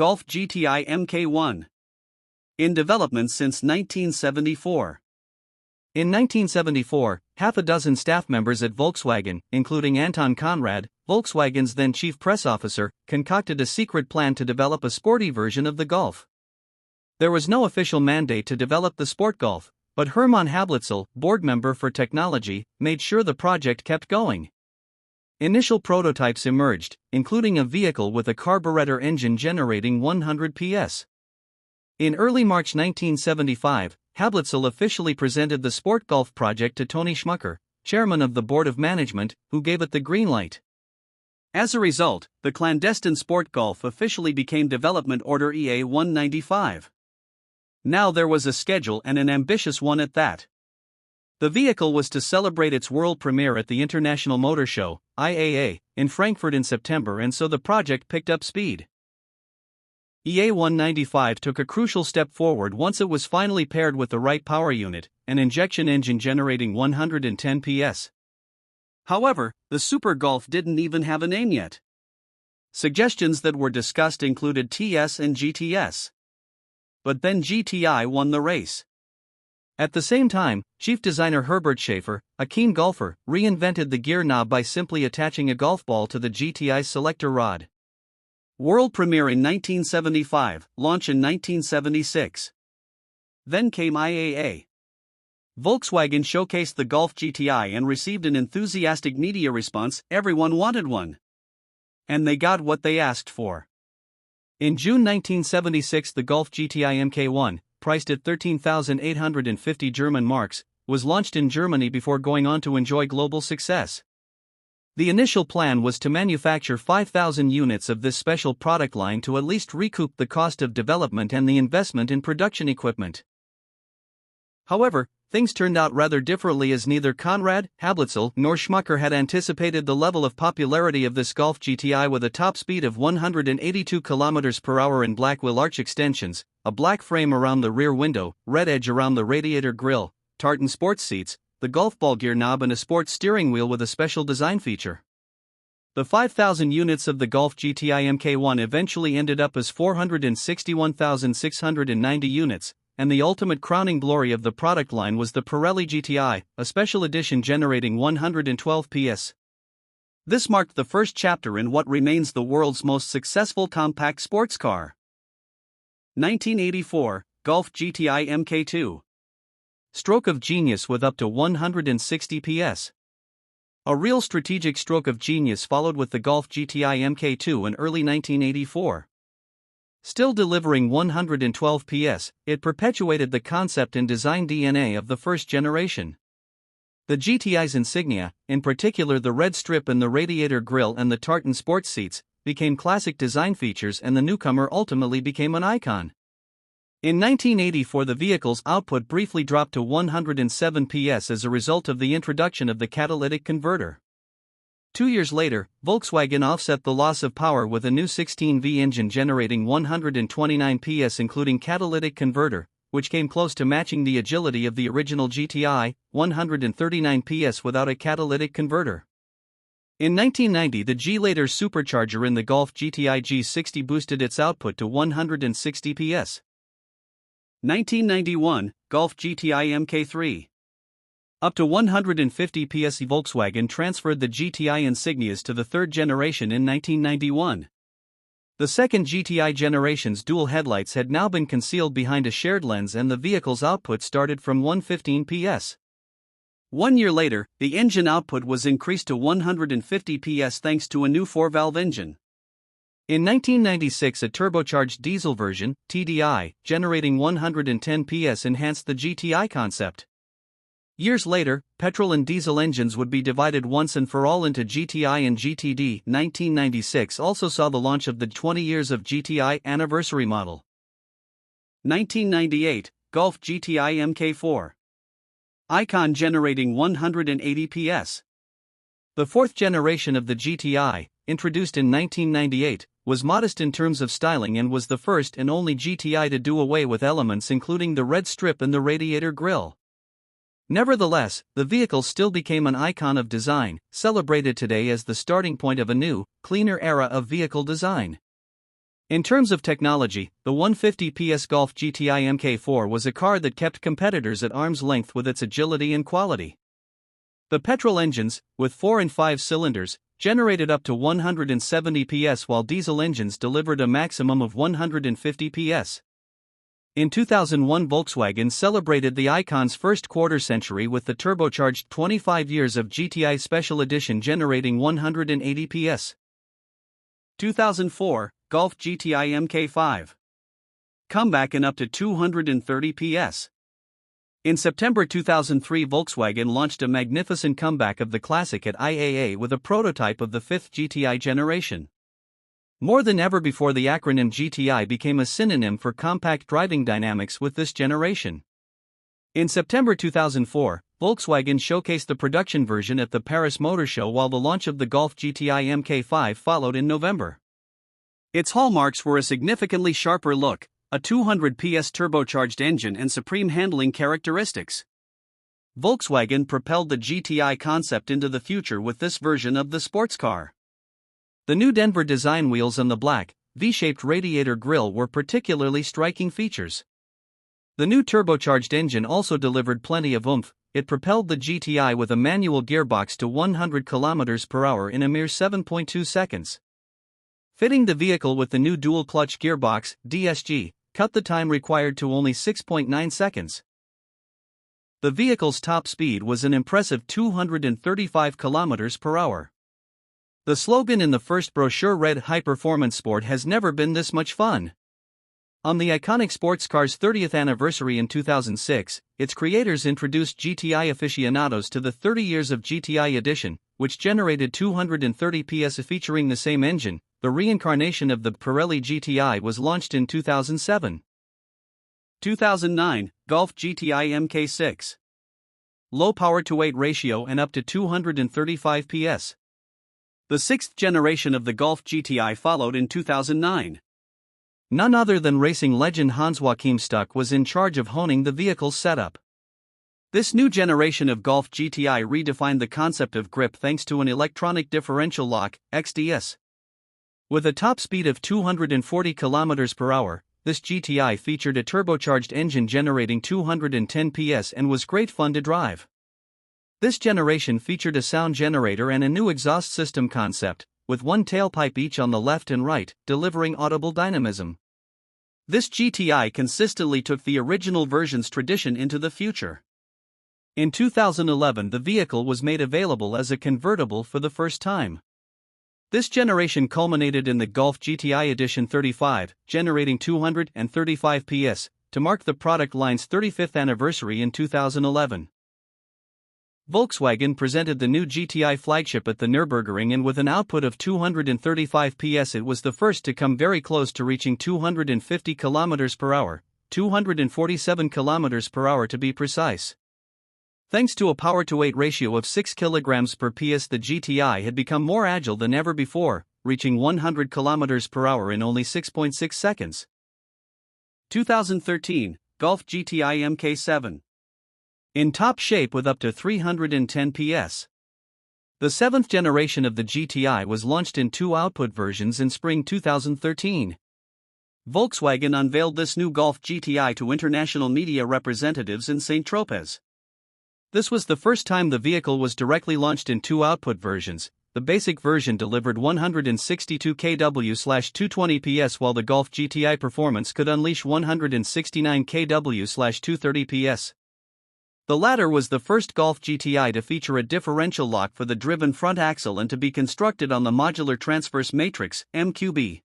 Golf GTI Mk1. In development since 1974. In 1974, half a dozen staff members at Volkswagen, including Anton Conrad, Volkswagen's then chief press officer, concocted a secret plan to develop a sporty version of the Golf. There was no official mandate to develop the sport Golf, but Hermann Hablitzl, board member for technology, made sure the project kept going. Initial prototypes emerged, including a vehicle with a carburetor engine generating 100 PS. In early March 1975, Hablitzl officially presented the Sport Golf project to Tony Schmucker, chairman of the board of management, who gave it the green light. As a result, the clandestine Sport Golf officially became Development Order EA-195. Now there was a schedule, and an ambitious one at that. The vehicle was to celebrate its world premiere at the International Motor Show, IAA, in Frankfurt in September, and so the project picked up speed. EA-195 took a crucial step forward once it was finally paired with the right power unit, an injection engine generating 110 PS. However, the Super Golf didn't even have a name yet. Suggestions that were discussed included TS and GTS. But then GTI won the race. At the same time, chief designer Herbert Schaefer, a keen golfer, reinvented the gear knob by simply attaching a golf ball to the GTI's selector rod. World premiere in 1975, launch in 1976. Then came IAA. Volkswagen showcased the Golf GTI and received an enthusiastic media response. Everyone wanted one. And they got what they asked for. In June 1976, the Golf GTI Mk1, priced at 13,850 German marks, was launched in Germany before going on to enjoy global success. The initial plan was to manufacture 5,000 units of this special product line to at least recoup the cost of development and the investment in production equipment. However, things turned out rather differently, as neither Conrad, Hablitzl, nor Schmucker had anticipated the level of popularity of this Golf GTI. With a top speed of 182 km per hour in black wheel arch extensions, a black frame around the rear window, red edge around the radiator grille, tartan sports seats, the golf ball gear knob, and a sports steering wheel with a special design feature. The 5,000 units of the Golf GTI Mk1 eventually ended up as 461,690 units, and the ultimate crowning glory of the product line was the Pirelli GTI, a special edition generating 112 PS. This marked the first chapter in what remains the world's most successful compact sports car. 1984, Golf GTI Mk2. Stroke of genius with up to 160 PS. A real strategic stroke of genius followed with the Golf GTI Mk2 in early 1984. Still delivering 112 PS, it perpetuated the concept and design DNA of the first generation. The GTI's insignia, in particular the red strip in the radiator grille and the tartan sports seats, became classic design features, and the newcomer ultimately became an icon. In 1984, the vehicle's output briefly dropped to 107 PS as a result of the introduction of the catalytic converter. 2 years later, Volkswagen offset the loss of power with a new 16V engine generating 129 PS including catalytic converter, which came close to matching the agility of the original GTI, 139 PS without a catalytic converter. In 1990, the G-Later supercharger in the Golf GTI G60 boosted its output to 160 PS. 1991, Golf GTI Mk3. Up to 150 PS. Volkswagen transferred the GTI insignias to the third generation in 1991. The second GTI generation's dual headlights had now been concealed behind a shared lens, and the vehicle's output started from 115 PS. 1 year later, the engine output was increased to 150 PS thanks to a new 4-valve engine. In 1996, a turbocharged diesel version, TDI, generating 110 PS enhanced the GTI concept. Years later, petrol and diesel engines would be divided once and for all into GTI and GTD. 1996 also saw the launch of the 20 years of GTI anniversary model. 1998, Golf GTI Mk4. Icon generating 180 PS. The fourth generation of the GTI, introduced in 1998, was modest in terms of styling and was the first and only GTI to do away with elements including the red strip and the radiator grille. Nevertheless, the vehicle still became an icon of design, celebrated today as the starting point of a new, cleaner era of vehicle design. In terms of technology, the 150 PS Golf GTI Mk4 was a car that kept competitors at arm's length with its agility and quality. The petrol engines, with 4 and 5 cylinders, generated up to 170 PS while diesel engines delivered a maximum of 150 PS. In 2001, Volkswagen celebrated the icon's first quarter-century with the turbocharged 25 years of GTI Special Edition generating 180 PS. 2004, Golf GTI Mk5. Comeback in up to 230 PS. In September 2003, Volkswagen launched a magnificent comeback of the classic at IAA with a prototype of the 5th GTI generation. More than ever before, the acronym GTI became a synonym for compact driving dynamics with this generation. In September 2004, Volkswagen showcased the production version at the Paris Motor Show while the launch of the Golf GTI Mk5 followed in November. Its hallmarks were a significantly sharper look, a 200 PS turbocharged engine and supreme handling characteristics. Volkswagen propelled the GTI concept into the future with this version of the sports car. The new Denver design wheels and the black, V-shaped radiator grille were particularly striking features. The new turbocharged engine also delivered plenty of oomph. It propelled the GTI with a manual gearbox to 100 km/h in a mere 7.2 seconds. Fitting the vehicle with the new dual-clutch gearbox, DSG, cut the time required to only 6.9 seconds. The vehicle's top speed was an impressive 235 km/h. The slogan in the first brochure read, "High Performance Sport has never been this much fun." On the iconic sports car's 30th anniversary in 2006, its creators introduced GTI aficionados to the 30 Years of GTI edition, which generated 230 PS featuring the same engine. The reincarnation of the Pirelli GTI was launched in 2007. 2009, Golf GTI Mk6. Low power-to-weight ratio and up to 235 PS. The 6th generation of the Golf GTI followed in 2009. None other than racing legend Hans-Joachim Stuck was in charge of honing the vehicle's setup. This new generation of Golf GTI redefined the concept of grip thanks to an electronic differential lock, XDS. With a top speed of 240 km/h, this GTI featured a turbocharged engine generating 210 PS and was great fun to drive. This generation featured a sound generator and a new exhaust system concept, with one tailpipe each on the left and right, delivering audible dynamism. This GTI consistently took the original version's tradition into the future. In 2011, the vehicle was made available as a convertible for the first time. This generation culminated in the Golf GTI Edition 35, generating 235 PS, to mark the product line's 35th anniversary in 2011. Volkswagen presented the new GTI flagship at the Nürburgring, and with an output of 235 PS it was the first to come very close to reaching 250 km/h, 247 km/h to be precise. Thanks to a power-to-weight ratio of 6 kg/PS, the GTI had become more agile than ever before, reaching 100 km/h in only 6.6 seconds. 2013, Golf GTI Mk7. In top shape with up to 310 PS. The 7th generation of the GTI was launched in 2 output versions in spring 2013. Volkswagen unveiled this new Golf GTI to international media representatives in Saint-Tropez. This was the first time the vehicle was directly launched in 2 output versions. The basic version delivered 162 kW/220 PS while the Golf GTI Performance could unleash 169 kW/230 PS. The latter was the first Golf GTI to feature a differential lock for the driven front axle and to be constructed on the modular transverse matrix, MQB.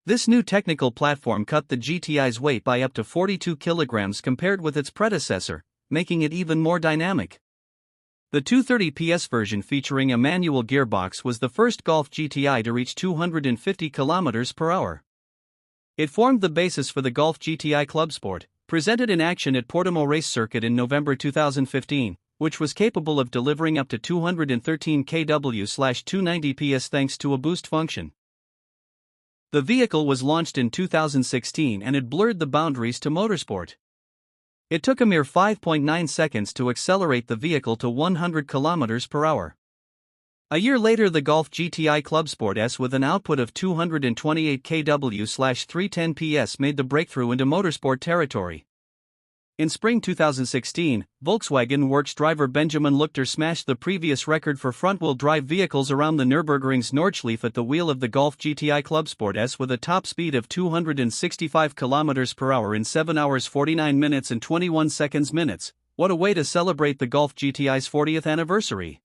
This new technical platform cut the GTI's weight by up to 42 kg compared with its predecessor, making it even more dynamic. The 230 PS version featuring a manual gearbox was the first Golf GTI to reach 250 km/h. It formed the basis for the Golf GTI Club Sport, presented in action at Portimao Race Circuit in November 2015, which was capable of delivering up to 213 kW/290 PS thanks to a boost function. The vehicle was launched in 2016 and it blurred the boundaries to motorsport. It took a mere 5.9 seconds to accelerate the vehicle to 100 km/h. A year later, the Golf GTI Club Sport S with an output of 228 kW/310 PS made the breakthrough into motorsport territory. In spring 2016, Volkswagen Works driver Benjamin Luchter smashed the previous record for front-wheel drive vehicles around the Nürburgring's Nordschleife at the wheel of the Golf GTI Club Sport S with a top speed of 265 km/h in 7 hours 49 minutes and 21 seconds minutes. What a way to celebrate the Golf GTI's 40th anniversary!